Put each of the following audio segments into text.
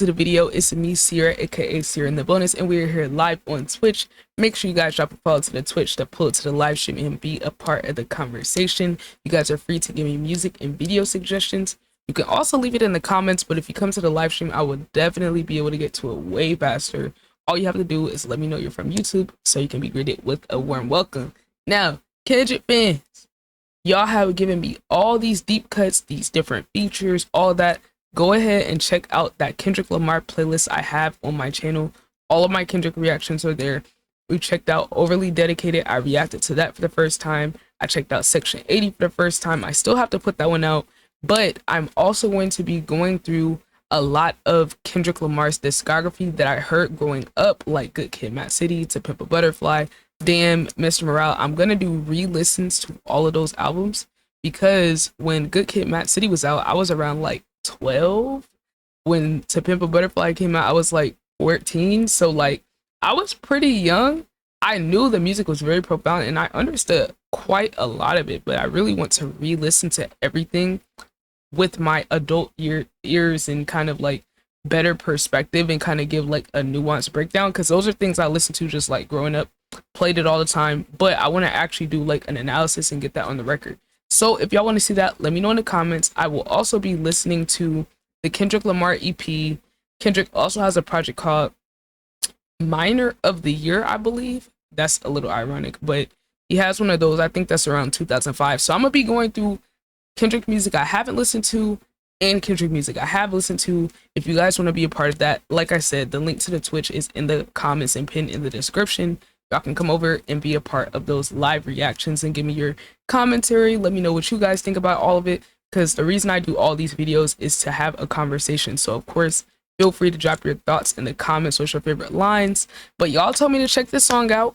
to the video. It's me, Ciara, aka Ciara in the bonus, and we're here live on Twitch. Make sure you guys drop a follow to the Twitch to pull it to the live stream and be a part of the conversation. You guys are free to give me music and video suggestions. You can also leave it in the comments, but if you come to the live stream, I will definitely be able to get to it way faster. All you have to do is let me know you're from YouTube so you can be greeted with a warm welcome. Now, Kendrick fans, y'all have given me all these deep cuts, these different features, all that. Go ahead and check out that Kendrick Lamar playlist I have on my channel. All of my Kendrick reactions are there. We checked out Overly Dedicated. I reacted to that for the first time. I checked out Section 80 for the first time. I still have to put that one out, but I'm also going to be going through a lot of Kendrick Lamar's discography that I heard growing up, like Good Kid, Mad City, To Pimp a Butterfly, Damn, Mr. Morale. I'm gonna do re-listens to all of those albums because when Good Kid, Mad City was out, I was around like 12. When To Pimp a Butterfly came out, I was like 14. So like I was pretty young. I knew the music was very profound and I understood quite a lot of it, but I really want to re-listen to everything with my adult ears and kind of like better perspective and kind of give like a nuanced breakdown, because those are things I listened to just like growing up, played it all the time, but I want to actually do like an analysis and get that on the record. So if y'all want to see that, let me know in the comments. I will also be listening to the Kendrick Lamar EP. Kendrick also has a project called Minor of the Year, I believe. That's a little ironic, but he has one of those. I think that's around 2005. So I'm gonna be going through Kendrick music I haven't listened to and Kendrick music I have listened to. If you guys want to be a part of that, like I said, the link to the Twitch is in the comments and pinned in the description. Y'all can come over and be a part of those live reactions and give me your commentary. Let me know what you guys think about all of it, because the reason I do all these videos is to have a conversation. So of course, feel free to drop your thoughts in the comments. What's your favorite lines? But y'all told me to check this song out.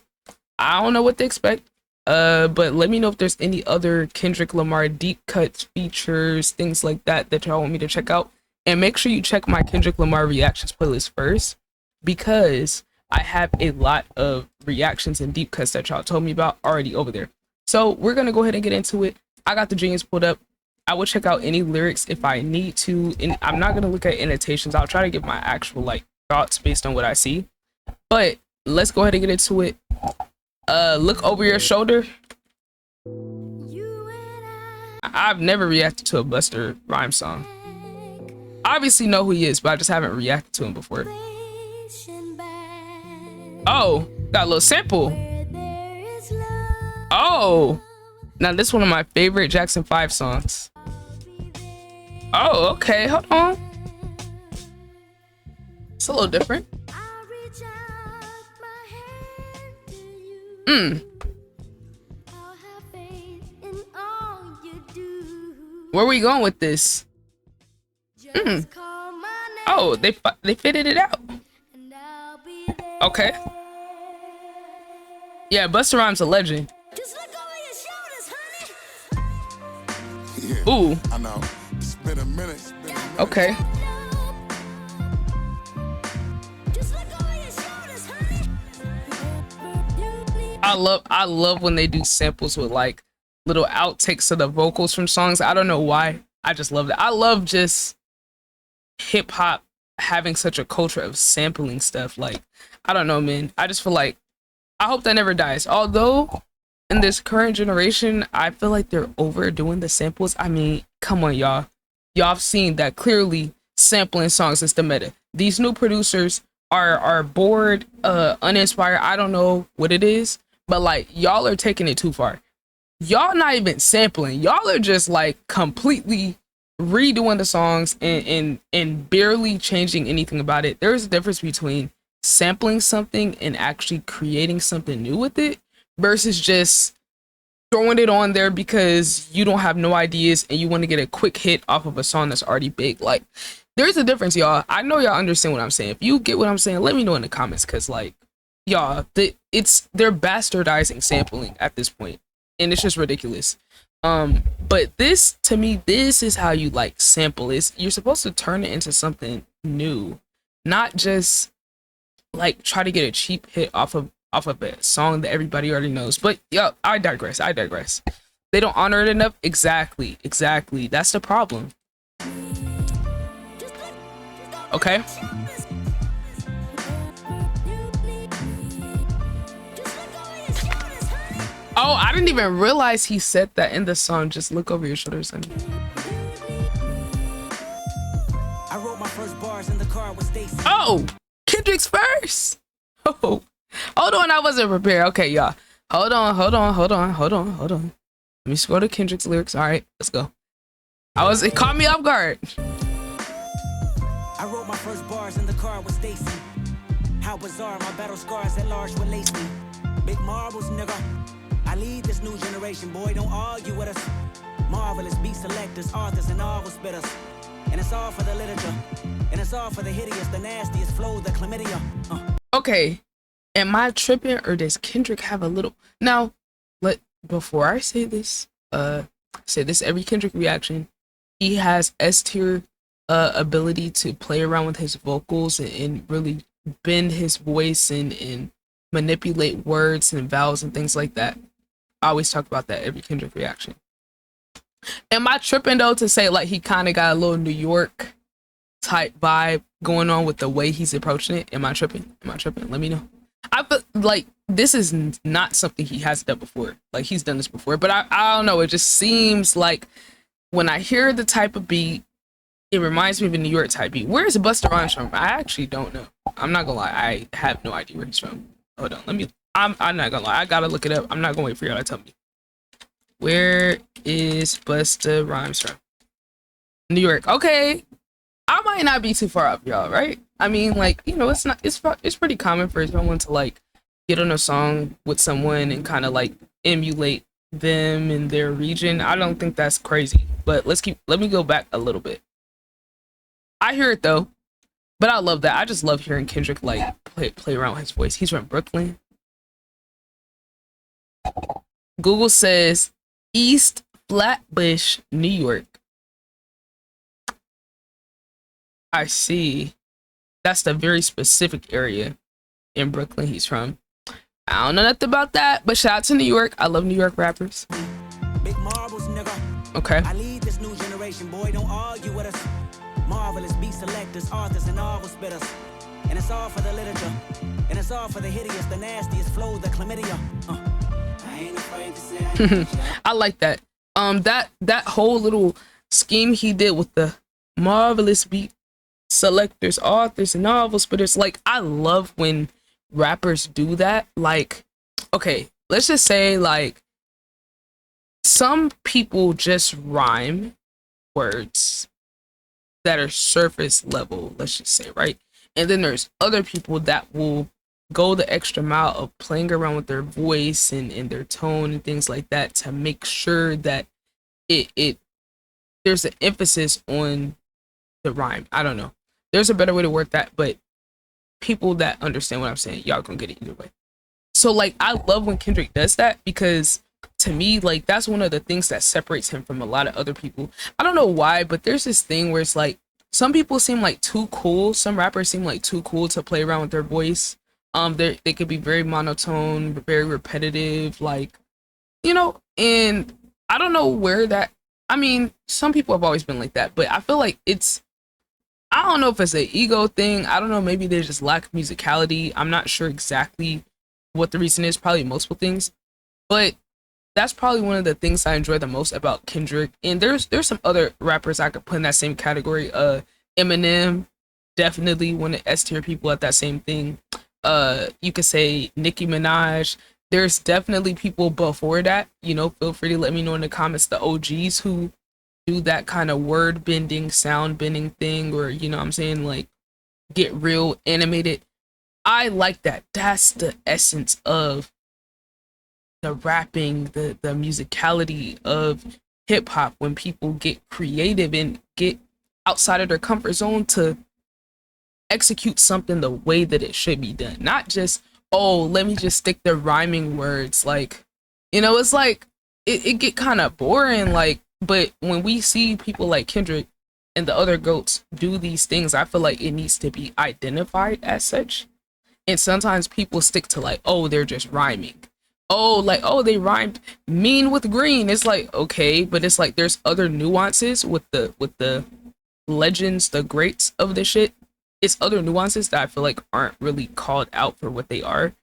I don't know what to expect. But let me know if there's any other Kendrick Lamar deep cuts, features, things like that that y'all want me to check out. And make sure you check my Kendrick Lamar reactions playlist first, because I have a lot of reactions and deep cuts that y'all told me about already over there. So we're gonna go ahead and get into it. I got the Genius pulled up. I will check out any lyrics if I need to, and I'm not gonna look at annotations. I'll try to give my actual like thoughts based on what I see. But let's go ahead and get into it. Look over your shoulder. I've never reacted to a Busta Rhymes song. I obviously know who he is, but I just haven't reacted to him before. Oh, got a little sample. Oh, now this is one of my favorite Jackson 5 songs. Oh, okay, hold on. It's a little different. Where are we going with this? Oh, they fitted it out. Okay. Yeah, Busta Rhymes a legend. Ooh. I know. It's been a minute. Okay. I love when they do samples with like little outtakes of the vocals from songs. I don't know why. I just love that. I love just hip hop having such a culture of sampling stuff. Like, I don't know, man. I just feel like I hope that never dies. Although in this current generation, I feel like they're overdoing the samples. I mean, come on, y'all. Y'all have seen that clearly sampling songs is the meta. These new producers are bored, uninspired. I don't know what it is, but like y'all are taking it too far. Y'all not even sampling. Y'all are just like completely redoing the songs and barely changing anything about it. There's a difference between sampling something and actually creating something new with it versus just throwing it on there because you don't have no ideas and you want to get a quick hit off of a song that's already big. Like, there's a difference, y'all. I know y'all understand what I'm saying. If you get what I'm saying, let me know in the comments, because like, y'all, they're bastardizing sampling at this point, and it's just ridiculous. But this, to me, this is how you like sample. Is you're supposed to turn it into something new, not just like try to get a cheap hit off of a song that everybody already knows. But yeah, I digress. They don't honor it enough. Exactly. That's the problem. Okay. Oh, I didn't even realize he said that in the song. Just look over your shoulders, honey. I wrote my first bars in the car with Stacy. Oh, Kendrick's first. Oh, hold on, I wasn't prepared. Okay, y'all. Hold on. Let me scroll to Kendrick's lyrics. All right, let's go. It caught me off guard. I wrote my first bars in the car with Stacy. How bizarre, my battle scars at large with Lacey. Big marbles, nigga. I lead this new generation, boy, don't argue with us. Marvelous beat selectors, authors, and novel spitters. And it's all for the literature. And it's all for the hideous, the nastiest flow, the chlamydia. Okay, am I tripping, or does Kendrick have a little... Now, before I say this, every Kendrick reaction, he has S-tier ability to play around with his vocals and really bend his voice and manipulate words and vowels and things like that. I always talk about that every Kendrick reaction. Am I tripping though to say like he kind of got a little New York type vibe going on with the way he's approaching it? Am I tripping? Let me know. I feel like this is not something he has done before. Like he's done this before, but I don't know. It just seems like when I hear the type of beat, it reminds me of a New York type beat. Where is Busta Rhymes from? I actually don't know. I'm not gonna lie. I have no idea where he's from. Hold on. I'm not gonna lie. I gotta look it up. I'm not gonna wait for y'all to tell me. Where is Busta Rhymes from? New York. Okay. I might not be too far off, y'all, right? I mean, like, you know, it's pretty common for someone to like get on a song with someone and kind of like emulate them in their region. I don't think that's crazy. But let me go back a little bit. I hear it though. But I love that. I just love hearing Kendrick like play around with his voice. He's from Brooklyn. Google says East Flatbush, New York. I see. That's the very specific area in Brooklyn he's from. I don't know nothing about that, but shout out to New York. I love New York rappers. Big marbles, nigga. Okay. I lead this new generation, boy. Don't argue with us. Marvelous beat selectors, authors, and novel spitters. And it's all for the literature. And it's all for the hideous, the nastiest flow, the chlamydia. I ain't afraid to say I like that. That whole little scheme he did with the marvelous beat selectors, authors, and novel spitters. Like, I love when rappers do that. Like, okay, let's just say, like, some people just rhyme words that are surface level, let's just say, right? And then there's other people that will go the extra mile of playing around with their voice and their tone and things like that to make sure that it there's an emphasis on the rhyme. I don't know. There's a better way to word that, but people that understand what I'm saying, y'all gonna get it either way. So like, I love when Kendrick does that, because to me, like, that's one of the things that separates him from a lot of other people. I don't know why, but there's this thing where it's like, some people seem like too cool. Some rappers seem like too cool to play around with their voice. They could be very monotone, very repetitive, like, you know, and I don't know where that, I mean, some people have always been like that, but I feel like I don't know if it's an ego thing. I don't know, maybe they just lack musicality. I'm not sure exactly what the reason is, probably multiple things, but that's probably one of the things I enjoy the most about Kendrick. And there's some other rappers I could put in that same category. Eminem, definitely one of S tier people at that same thing. You could say Nicki Minaj. There's definitely people before that. You know, feel free to let me know in the comments, the OGs who do that kind of word bending, sound bending thing, or, you know what I'm saying, like, get real animated. I like that. That's the essence of the rapping, the musicality of hip hop, when people get creative and get outside of their comfort zone to execute something the way that it should be done. Not just, oh, let me just stick the rhyming words. Like, you know, it's like it get kind of boring, like, but when we see people like Kendrick and the other GOATs do these things, I feel like it needs to be identified as such. And sometimes people stick to like, oh, they're just rhyming. Oh, like, oh, they rhymed mean with green. It's like, okay, but it's like there's other nuances with the legends, the greats of the shit it's other nuances that I feel like aren't really called out for what they are.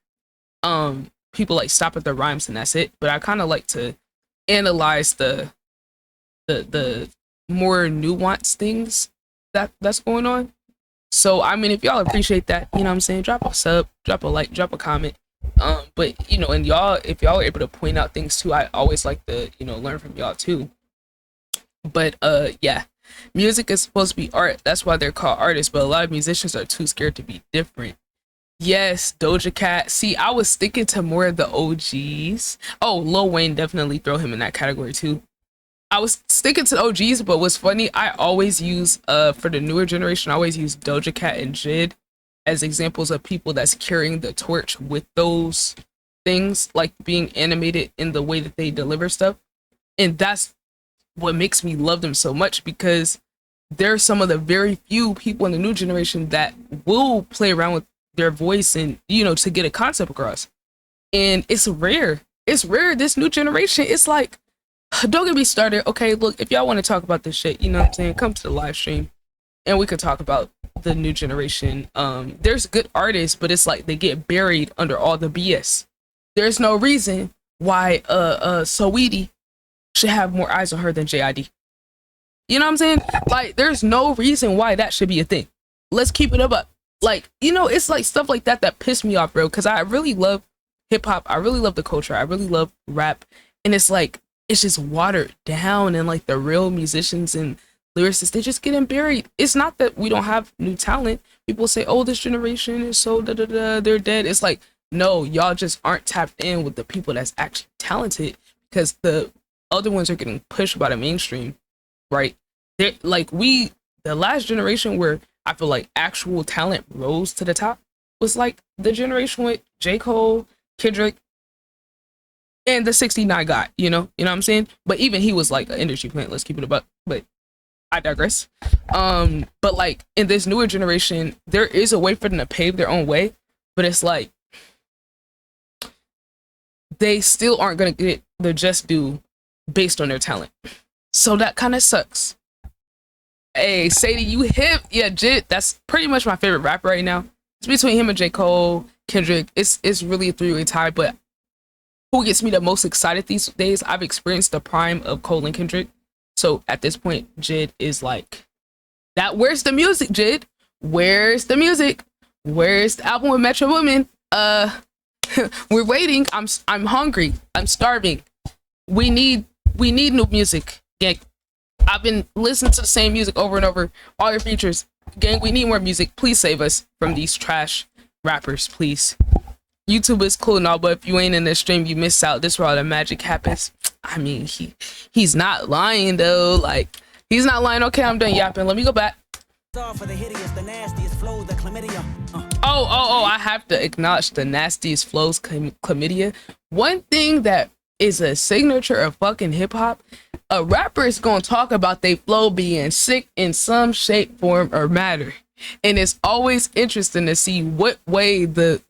People like stop at the rhymes and that's it. But I kind of like to analyze the more nuanced things that's going on. So I mean, if y'all appreciate that, you know what I'm saying, drop a sub, drop a like, drop a comment. But you know, and y'all, if y'all are able to point out things too, I always like to, you know, learn from y'all too. But yeah, music is supposed to be art. That's why they're called artists. But a lot of musicians are too scared to be different. Yes, Doja Cat. See, I was sticking to more of the OGs. Oh, Lil Wayne, definitely throw him in that category too. I was sticking to the OGs, but what's funny, I always use for the newer generation, I always use Doja Cat and Jid as examples of people that's carrying the torch with those things, like being animated in the way that they deliver stuff. And that's what makes me love them so much, because they're some of the very few people in the new generation that will play around with their voice and, you know, to get a concept across. And it's rare. It's rare. This new generation, it's like, don't get me started. Okay, look, if y'all want to talk about this shit, you know what I'm saying, come to the live stream and we could talk about the new generation. There's good artists, but it's like they get buried under all the BS. There's no reason why Saweetie should have more eyes on her than JID. You know what I'm saying? Like, there's no reason why that should be a thing. Let's keep it up. Like, you know, it's like stuff like that that piss me off, bro, because I really love hip-hop. I really love the culture. I really love rap. And it's like, it's just watered down, and like the real musicians and lyricists, they just getting buried. It's not that we don't have new talent. People say, oh, this generation is so da-da-da, they're dead. It's like, no, y'all just aren't tapped in with the people that's actually talented, because the other ones are getting pushed by the mainstream, right? They're like, the last generation where I feel like actual talent rose to the top was like the generation with J. Cole, Kendrick, and the 69 guy, you know what I'm saying? But even he was like an industry plant. Let's keep it about. But I digress. But like in this newer generation, there is a way for them to pave their own way, but it's like they still aren't gonna get the just due based on their talent. So that kind of sucks. Hey, Sadie, you hip? Yeah, Jid, that's pretty much my favorite rapper right now. It's between him and J. Cole, Kendrick. It's really a three-way tie, but who gets me the most excited these days? I've experienced the prime of Cole and Kendrick. So at this point, Jid is like that. Where's the music, Jid? Where's the music? Where's the album with Metro Woman? We're waiting. I'm hungry. I'm starving. We need new music. Gang, I've been listening to the same music over and over. All your features. Gang, we need more music. Please save us from these trash rappers, please. YouTube is cool and all, but if you ain't in the stream, you miss out. This is where all the magic happens. I mean, he's not lying though. Like, he's not lying. Okay, I'm done yapping. Let me go back. Oh, I have to acknowledge the nastiest flows, chlamydia. One thing that is a signature of fucking hip hop, a rapper is gonna talk about they flow being sick in some shape, form, or matter. And it's always interesting to see what way the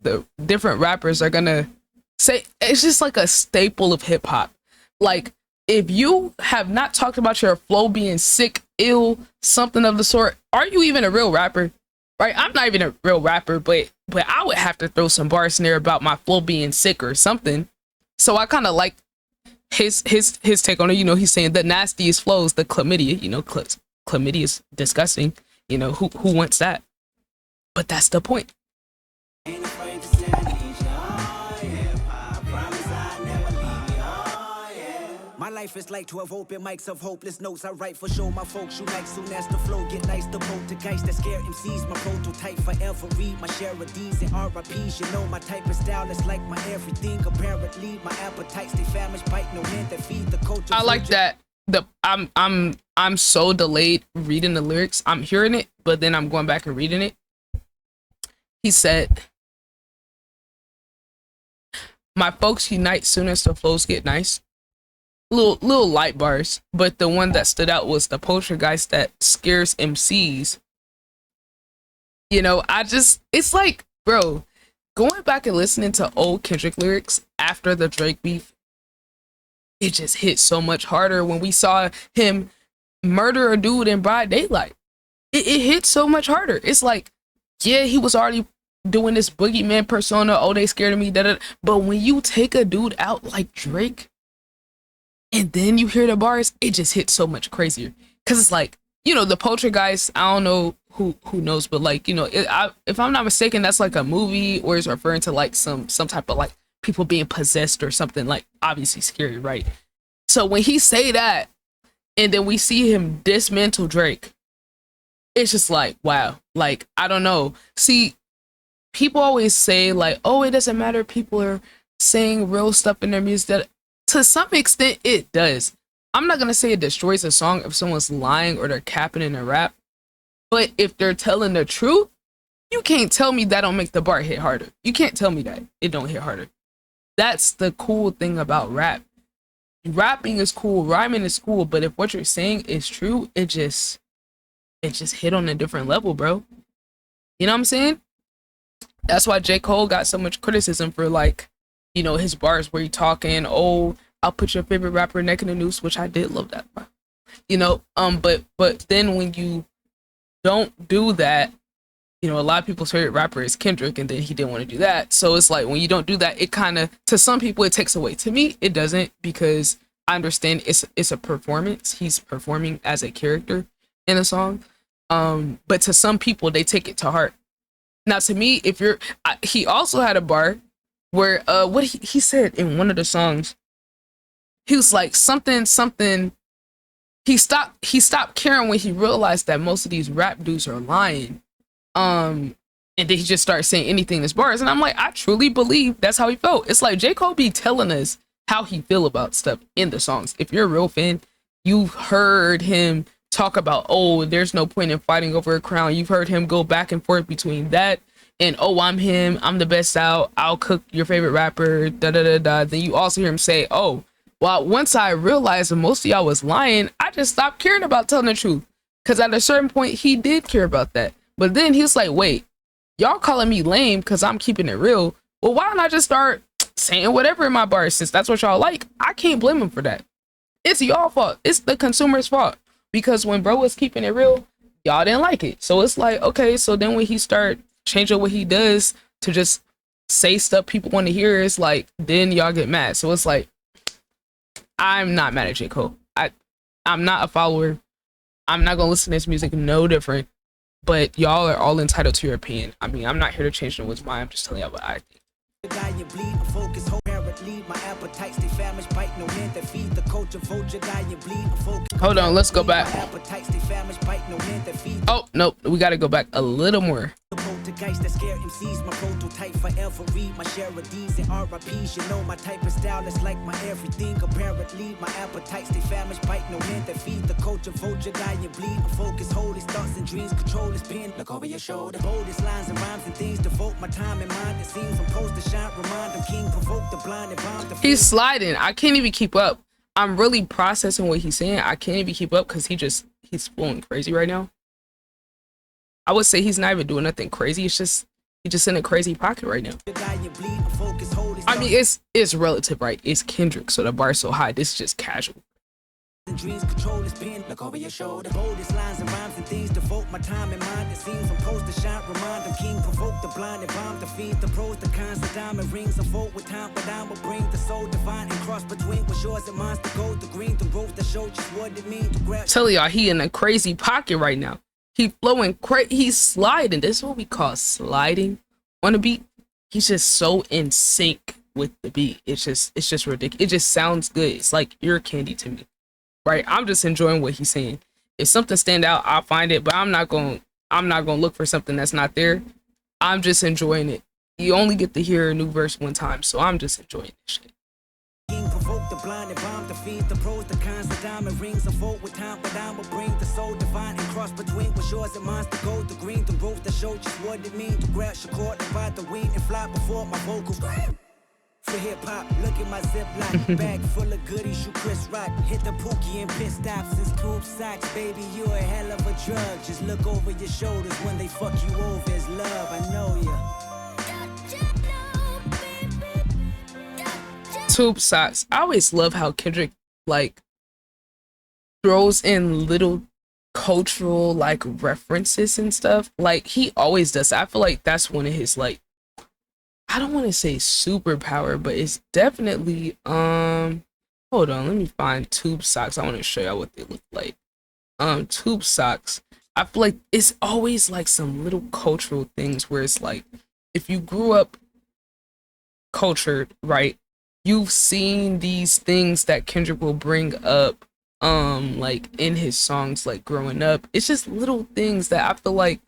different rappers are gonna say. It's just like a staple of hip hop. Like, if you have not talked about your flow being sick, ill, something of the sort, are you even a real rapper? Right? I'm not even a real rapper, but I would have to throw some bars in there about my flow being sick or something. So I kind of like his take on it. You know, he's saying the nastiest flows, the chlamydia. You know, chlamydia is disgusting. You know, who wants that? But that's the point. My life is like 12 open mics of hopeless notes. I write for show my folks you like soon as the flow get nice. The poltergeist that scare MCs, my prototype forever. Read my share of D's and RIPs. You know my type of style is like my everything. Apparently my appetites they famished, bite no hand that feed the culture. I like that. I'm so delayed reading the lyrics. I'm hearing it, but then I'm going back and reading it. He said, my folks unite soon as the flows get nice. Little light bars, but the one that stood out was the poltergeist that scares MCs. You know, it's like, bro, going back and listening to old Kendrick lyrics after the Drake beef, it just hit so much harder when we saw him murder a dude in broad daylight. It hit so much harder. It's like yeah, he was already doing this boogeyman persona. Oh, they scared of me. Da, da. But when you take a dude out like Drake, and then you hear the bars, it just hits so much crazier. Cause it's like, you know, the Poltergeist. I don't know who knows, but like, you know, if I'm not mistaken, that's like a movie, or is referring to like some type of like people being possessed or something, like obviously scary, right? So when he say that, and then we see him dismantle Drake, it's just like, wow. Like, I don't know. See, people always say like, oh, it doesn't matter. People are saying real stuff in their music. That to some extent it does. I'm not gonna say it destroys a song if someone's lying or they're capping in a rap, but if they're telling the truth, you can't tell me that don't make the bar hit harder. You can't tell me that it don't hit harder. That's the cool thing about rap. Rapping is cool, rhyming is cool, but if what you're saying is true, it just hit on a different level, bro. You know what I'm saying? That's why J. Cole got so much criticism for, like, you know, his bars where he talking, oh, I'll put your favorite rapper neck in the noose, which I did love that, bro. You know, but then when you don't do that, you know, a lot of people's favorite rapper is Kendrick, and then he didn't want to do that. So it's like, when you don't do that, it kind of, to some people, it takes away. To me, it doesn't, because I understand it's a performance. He's performing as a character in a song. But to some people, they take it to heart. Now, to me, if you're, he also had a bar where, what he said in one of the songs, he was like something, he stopped caring when he realized that most of these rap dudes are lying. And then he just started saying anything in his bars. And I'm like, I truly believe that's how he felt. It's like J. Cole be telling us how he feel about stuff in the songs. If you're a real fan, you've heard him talk about, oh, there's no point in fighting over a crown. You've heard him go back and forth between that and, oh, I'm him, I'm the best out, I'll cook your favorite rapper, da da da da. Then you also hear him say, oh, well, once I realized that most of y'all was lying, I just stopped caring about telling the truth. Because at a certain point, he did care about that. But then he's like, wait, y'all calling me lame because I'm keeping it real. Well, why don't I just start saying whatever in my bars, since that's what y'all like? I can't blame him for that. It's y'all fault. It's the consumer's fault. Because when bro was keeping it real, y'all didn't like it. So it's like, okay, so then when he start changing what he does to just say stuff people want to hear, it's like, then y'all get mad. So it's like, I'm not mad at J. Cole. I'm not a follower. I'm not gonna listen to his music no different. But y'all are all entitled to your opinion. I mean, I'm not here to change no one's mind. I'm just telling y'all what I think. Hold on, let's go back. Oh, nope, we gotta go back a little more. That scare MCs, my prototype forever. Read my share of D's and RIPs. You know my type of style is like my everything. Apparently, my appetites stay famished, bite no hand that feed the culture. Vulture, die and bleed. Focus, hold his thoughts and dreams. Control his pen. Look over your shoulder. Boldest lines and rhymes and things. Devote my time and mind. It seems from post to shine. Remind them king. Provoke the blind and bomb the he's sliding. I can't even keep up. I'm really processing what he's saying. I can't even keep up because he's flowing crazy right now. I would say he's not even doing nothing crazy. It's just he's just in a crazy pocket right now. I mean, it's relative, right? It's Kendrick, so the bar's so high. This is just casual. Dreams control his pen. Look over your shoulder. Boldest lines and rhymes and things. Devote my time and mind. It seems from post to shine. Remind them king. Provoke the blind and bomb the fiends. The pros, the cons, the diamond rings. A vote with time, but I will bring the soul divine and cross between what's yours and mine's. The gold, the green, the road that show just what it means to grab. Tell y'all, he in a crazy pocket right now. He flowing crazy. He's sliding. This is what we call sliding on a beat. He's just so in sync with the beat. It's just ridiculous. It just sounds good. It's like ear candy to me, right? I'm just enjoying what he's saying. If something stand out, I'll find it, but I'm not gonna look for something that's not there. I'm just enjoying it. You only get to hear a new verse one time, so I'm just enjoying this shit. King provoke the blind and bomb the fiends, the pros, the cons, the diamond rings. A vote with time, but I will bring the soul divine and cross between what's yours and mine's. The gold, the green, the road that show just what it means to grab your cord and ride the wind and fly before my vocals. For hip hop, look at my ziplock bag full of goodies. You Chris Rock, hit the Pookie and pit stops and scoop socks. Baby, you a hell of a drug. Just look over your shoulders when they fuck you over. It's love, I know ya. Tube socks. I always love how Kendrick like throws in little cultural like references and stuff. Like he always does. I feel like that's one of his like, I don't want to say superpower, but it's definitely hold on, let me find tube socks. I want to show y'all what they look like. Tube socks. I feel like it's always like some little cultural things where it's like if you grew up cultured, right? You've seen these things that Kendrick will bring up like in his songs like growing up. It's just little things that I feel like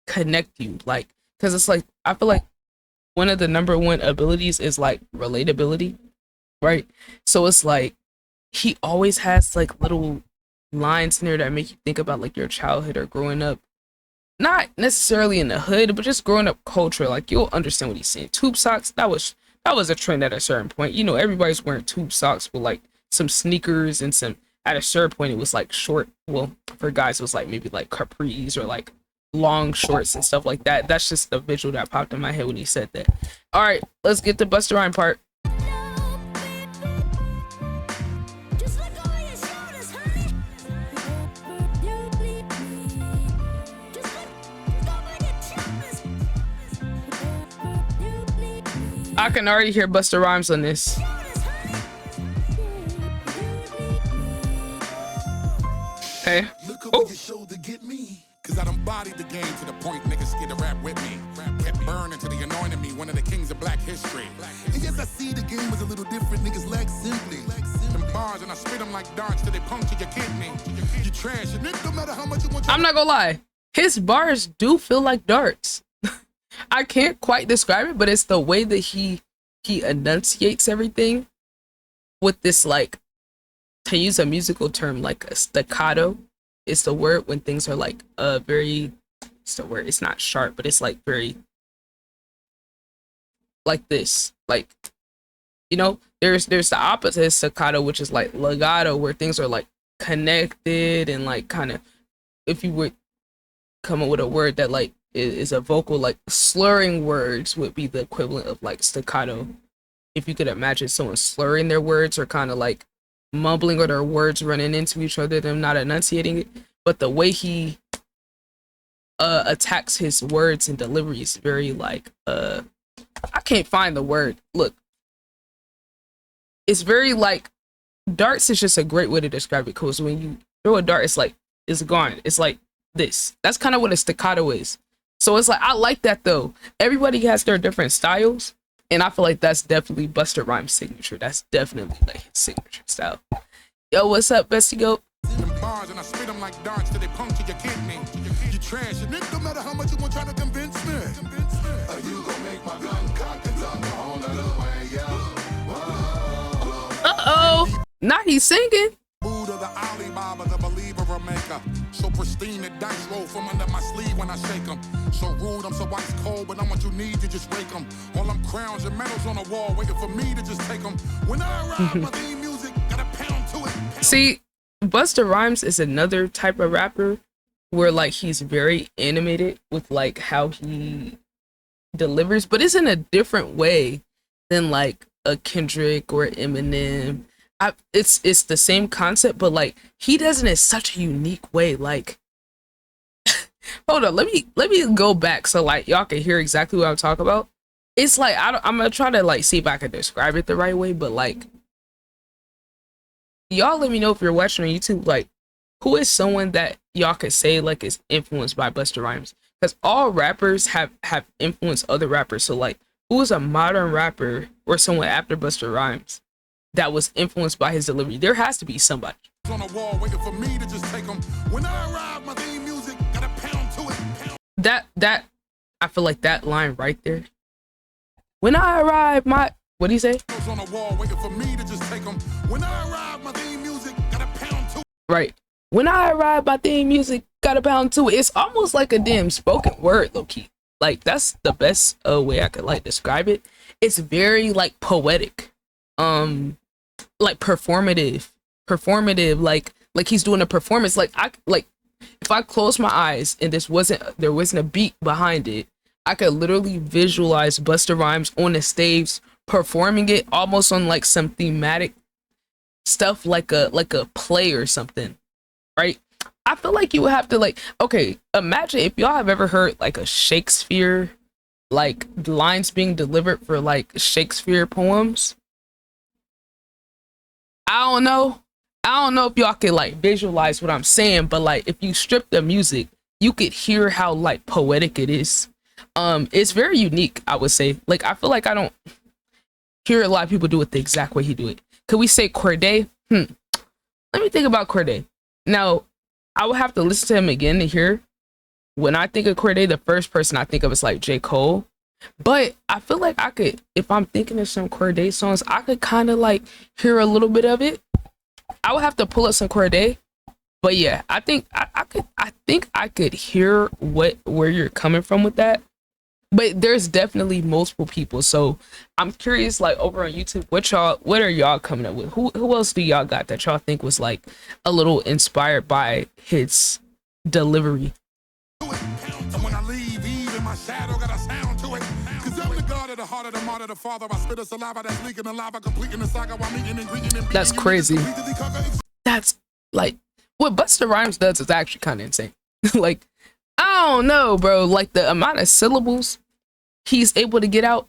connect you, like, because it's like I feel like one of the number one abilities is like relatability, right? So it's like he always has like little lines in there that make you think about like your childhood or growing up, not necessarily in the hood, but just growing up culture. Like you'll understand what he's saying. Tube socks, that was a trend at a certain point. You know, everybody's wearing tube socks with like some sneakers and some, at a certain point it was like short, well, for guys it was like maybe like capris or like long shorts and stuff like that. That's just the visual that popped in my head when he said that. All right, let's get the Busta Rhymes part. I can already hear Busta Rhymes on this. Okay. Look at what you showed to get me. Cause I done bodied the game to the point niggas scared to rap with me. Kept burning till they anointed me one of the kings of black history. And yes, I see the game was a little different. Niggas lack simply. Them bars and I spit them like darts till they puncture your kidney. You trash and it no matter how much you want. I'm not gonna lie. His bars do feel like darts. I can't quite describe it, but it's the way that he enunciates everything with this, like, to use a musical term, like a staccato is the word when things are like very, it's the word, it's not sharp, but it's like very like this, like, you know, there's the opposite of staccato, which is like legato, where things are like connected and like kind of, if you would come up with a word that like is a vocal, like slurring words would be the equivalent of like staccato. If you could imagine someone slurring their words or kind of like mumbling or their words running into each other, them not enunciating it, but the way he attacks his words and delivery is very like I can't find the word. Look, it's very like, darts is just a great way to describe it, because when you throw a dart, it's like it's gone. It's like this. That's kind of what a staccato is. So it's like, I like that though. Everybody has their different styles, and I feel like that's definitely Busta Rhymes' signature. That's definitely like his signature style. Yo, what's up, Bestie Goat? Them bars and I spit them like darts till they puncture your kidney. You trash and it no matter how much you want trying to convince me. Are you gonna make my gun cock and talk a whole nother way, yo? Uh-oh. Now he's singing. Buddha, the Alibaba, the believer or maker. So pristine, the dice roll from under my sleeve when I shake them. So rude, I'm so ice cold, but I'm what you need to just break them. All them crowns and medals on the wall waiting for me to just take them. When I arrive, my theme music got a pound to it. See, Busta Rhymes is another type of rapper where like he's very animated with like how he delivers, but it's in a different way than like a Kendrick or Eminem. It's the same concept, but like he does it in such a unique way. Like, hold on, let me go back so like y'all can hear exactly what I'm talking about. It's like I'm gonna try to like see if I can describe it the right way, but like, y'all let me know if you're watching on YouTube, like, who is someone that y'all could say like is influenced by Busta Rhymes? Because all rappers have influenced other rappers. So like, who is a modern rapper or someone after Busta Rhymes that was influenced by his delivery? There has to be somebody. On the wall waiting for me to just take them. When I arrive, my theme music got a pound to it. That I feel like that line right there. When I arrive, what do you say? On the wall waiting for me to just take them. When I arrive, my theme music got a pound to it. Right. When I arrive, my theme music got a pound to it. It's almost like a damn spoken word, low key. Like that's the best way I could like describe it. It's very like poetic, like performative, like he's doing a performance. Like if I close my eyes and there wasn't a beat behind it, I could literally visualize Busta Rhymes on the stage performing it almost on like some thematic stuff, like a play or something, right? I feel like you would have to like, okay, imagine if y'all have ever heard like a Shakespeare, like lines being delivered for like Shakespeare poems. I don't know. I don't know if y'all can like visualize what I'm saying, but like if you strip the music, you could hear how like poetic it is. It's very unique, I would say. Like I feel like I don't hear a lot of people do it the exact way he do it. Could we say Corday? Let me think about Corday. Now, I would have to listen to him again to hear. When I think of Corday, the first person I think of is like J. Cole. But I feel like I could, if I'm thinking of some Corday songs, I could kind of like hear a little bit of it. I would have to pull up some Corday. But yeah, I think I could hear where you're coming from with that. But there's definitely multiple people. So I'm curious, like over on YouTube, what are y'all coming up with? Who else do y'all got that y'all think was like a little inspired by his delivery? And when I leave, even my shadow got a sound to it. Cause I'm the God of the heart of the martyr, the father. I spit a saliva that's leaking the lava, completing the saga while meeting and greeting and That's crazy. That's like what Busta Rhymes does is actually kind of insane. Like, I don't know, bro. Like the amount of syllables he's able to get out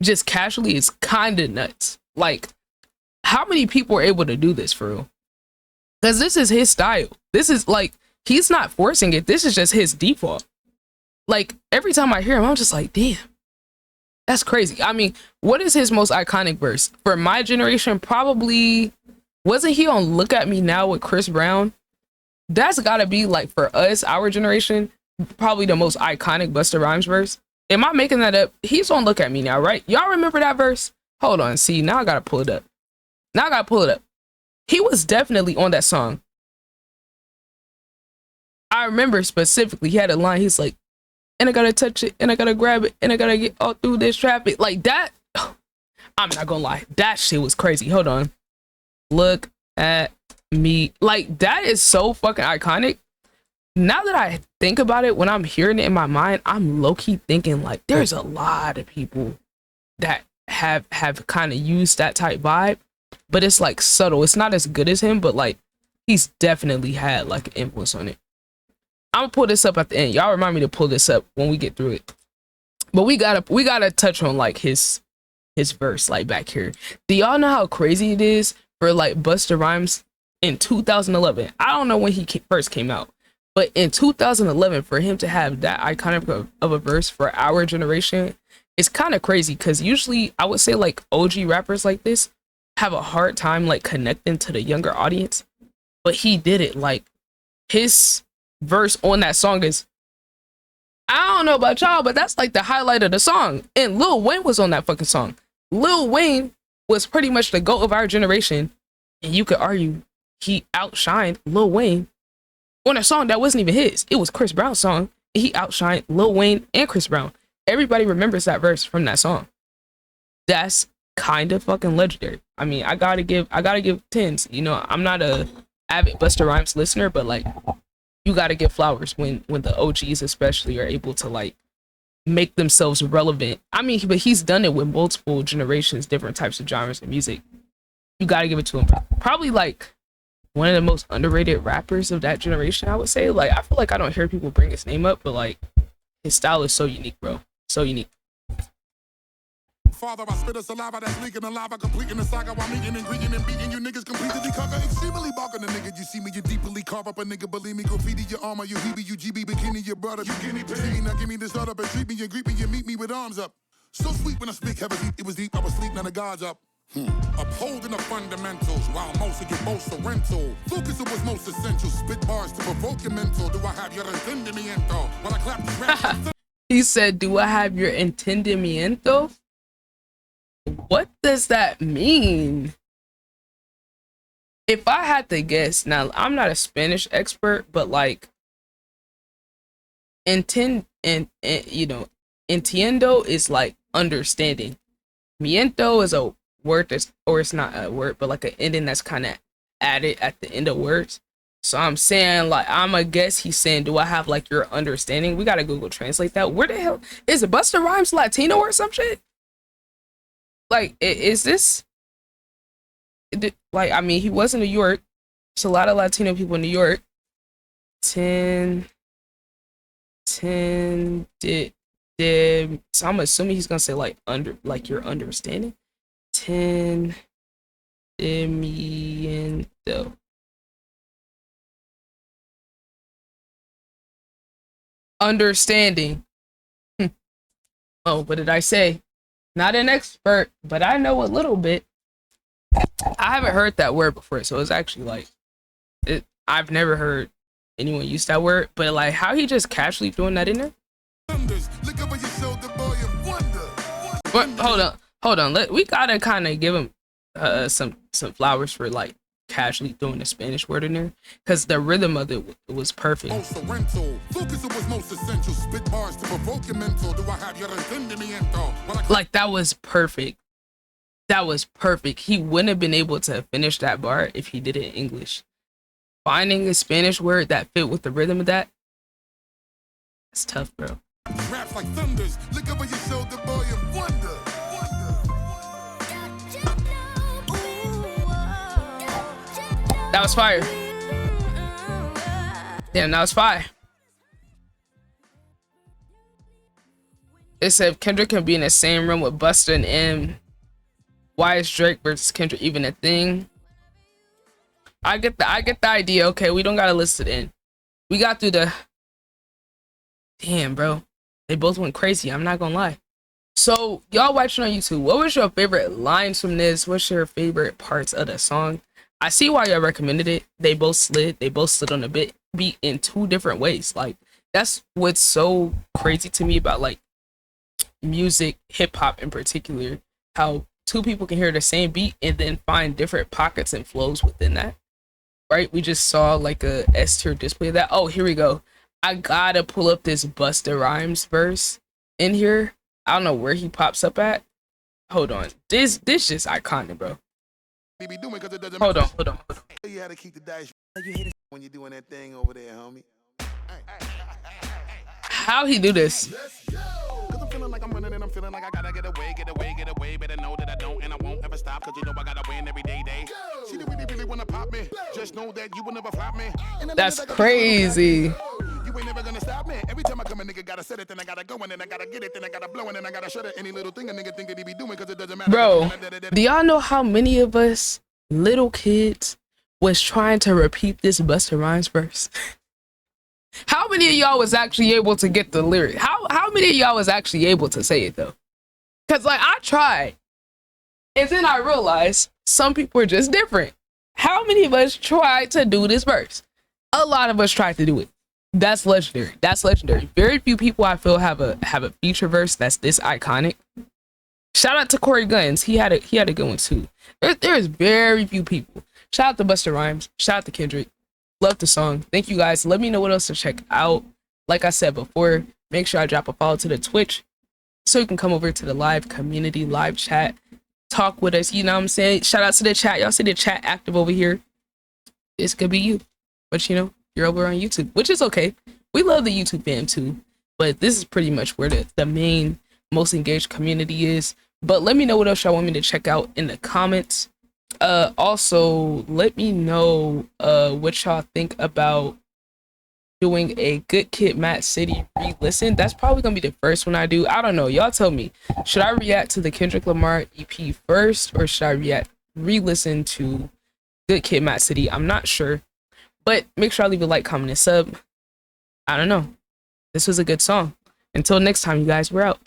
just casually is kind of nuts. Like, how many people are able to do this for real? Because this is his style. This is like, he's not forcing it. This is just his default. Like, every time I hear him, I'm just like, damn, that's crazy. I mean, what is his most iconic verse? For my generation, probably, wasn't he on Look at Me Now with Chris Brown? That's gotta be like, for us, our generation, probably the most iconic Busta Rhymes verse. Am I making that up? He's on Look at Me Now, right? Y'all remember that verse? Hold on, see, now I gotta pull it up. He was definitely on that song. I remember specifically, he had a line, he's like, and I gotta touch it, and I gotta grab it, and I gotta get all through this traffic. Like that, I'm not gonna lie, that shit was crazy. Hold on. Look at me. Like, that is so fucking iconic. Now that I think about it, when I'm hearing it in my mind, I'm low-key thinking like there's a lot of people that have kind of used that type vibe, but it's like subtle. It's not as good as him, but like he's definitely had like an influence on it. I'm gonna pull this up at the end. Y'all remind me to pull this up when we get through it. But we gotta touch on like his verse like back here. Do y'all know how crazy it is for like Busta Rhymes in 2011? I don't know when he first came out, but in 2011 for him to have that iconic of a verse for our generation, it's kind of crazy because usually I would say like OG rappers like this have a hard time like connecting to the younger audience, but he did it. Like his verse on that song is, I don't know about y'all, but that's like the highlight of the song. And Lil Wayne was on that fucking song. Lil Wayne was pretty much the GOAT of our generation, and you could argue he outshined Lil Wayne on a song that wasn't even his. It was Chris Brown's song. He outshined Lil Wayne and Chris Brown. Everybody remembers that verse from that song. That's kind of fucking legendary. I mean, I gotta give tens. You know, I'm not a avid Busta Rhymes listener, but like, you gotta give flowers when the OGs especially are able to like make themselves relevant. I mean, but he's done it with multiple generations, different types of genres of music. You gotta give it to him. Probably like one of the most underrated rappers of that generation, I would say. Like, I feel like I don't hear people bring his name up, but like his style is so unique, bro. So unique. Father, I spit a saliva that's leaking the lava, completing the saga while meeting and greeting and beating you niggas completely cover. Extremely barking the nigga, you see me, you deeply carve up a nigga, believe me, graffiti your armor, you heebie, you GB, bikini, your brother, you guinea pig. Now give me this up and treat me and greet me and meet me with arms up. So sweet when I speak heavily, it was deep, I was sleep, now the gods up. Upholding the fundamentals while most of you boast a rental. Focus on what's most essential, spit bars to provoke your mental. Do I have your entendimiento? When I clap these raps, He said, do I have your entendimiento? What does that mean? If I had to guess, now I'm not a Spanish expert, but like entiendo is like understanding. Miento is a word that's, or it's not a word, but like an ending that's kind of added at the end of words. So I'm saying, like, I'm a guess he's saying, do I have like your understanding? We gotta Google translate that. Where the hell is it? Busta Rhymes Latino or some shit? Like, is this like, I mean, he was in New York. It's a lot of Latino people in New York. 10 did so I'm assuming he's gonna say like your understanding. 10 dimiendo. Understanding. Oh, what did I say? Not an expert, but I know a little bit. I haven't heard that word before, so it's actually like I've never heard anyone use that word, but like how he just casually throwing that in there. But hold on. We gotta kind of give him some flowers for like casually throwing the Spanish word in there, because the rhythm of it was perfect. Like that was perfect. That was perfect. He wouldn't have been able to finish that bar if he did it in English. Finding a Spanish word that fit with the rhythm of that, it's tough, bro. Raps like thunders. Look over your shoulder, boy, and wonder. That was fire. Damn, that was fire. It said Kendrick can be in the same room with Busta and M. Why is Drake versus Kendrick even a thing? I get the idea. Okay, we don't gotta list it in. We got through the. Damn, bro. They both went crazy. I'm not gonna lie. So y'all watching on YouTube, what was your favorite lines from this? What's your favorite parts of the song? I see why y'all recommended it. They both slid on the beat in two different ways. Like that's what's so crazy to me about like music, hip hop in particular. How two people can hear the same beat and then find different pockets and flows within that. Right? We just saw like a S tier display of that. Oh, here we go. I gotta pull up this Busta Rhymes verse in here. I don't know where he pops up at. Hold on. This just iconic, bro. Hold on. You had to keep the dice when you're doing that thing over there, homie. How he do this? Cause I'm feeling like I'm running and I'm feeling like I gotta get away. Better know that I don't and I won't ever stop. Cause you know I gotta win every day. She didn't really wanna pop me. Just know that you will never flop me. That's crazy. You ain't never gonna stop me. Every time I come, a nigga gotta set it, then I gotta go, and then I gotta get it, then I gotta blow, and then I gotta shut it. Any little thing a nigga think that he be doing, cause it doesn't matter. Bro, do y'all know how many of us little kids was trying to repeat this Busta Rhymes verse? How many of y'all was actually able to get the lyric? How many of y'all was actually able to say it though? Cause like I tried, and then I realized some people are just different. How many of us tried to do this verse? A lot of us tried to do it. That's legendary. That's legendary. Very few people I feel have a feature verse that's this iconic. Shout out to Corey Guns. He had a good one too. There's very few people. Shout out to Busta Rhymes. Shout out to Kendrick. Love the song. Thank you guys. Let me know what else to check out. Like I said before, make sure I drop a follow to the Twitch so you can come over to the live community, live chat, talk with us. You know what I'm saying? Shout out to the chat. Y'all see the chat active over here. This could be you. But you know, you're over on YouTube, which is okay. We love the YouTube fam too. But this is pretty much where the main, most engaged community is. But let me know what else y'all want me to check out in the comments. Also, let me know what y'all think about doing a Good Kid, Mad City re-listen. That's probably gonna be the first one I do. I don't know. Y'all tell me. Should I react to the Kendrick Lamar EP first, or should I re-listen to Good Kid, Mad City? I'm not sure. But make sure I leave a like, comment, and sub. I don't know. This was a good song. Until next time, you guys, we're out.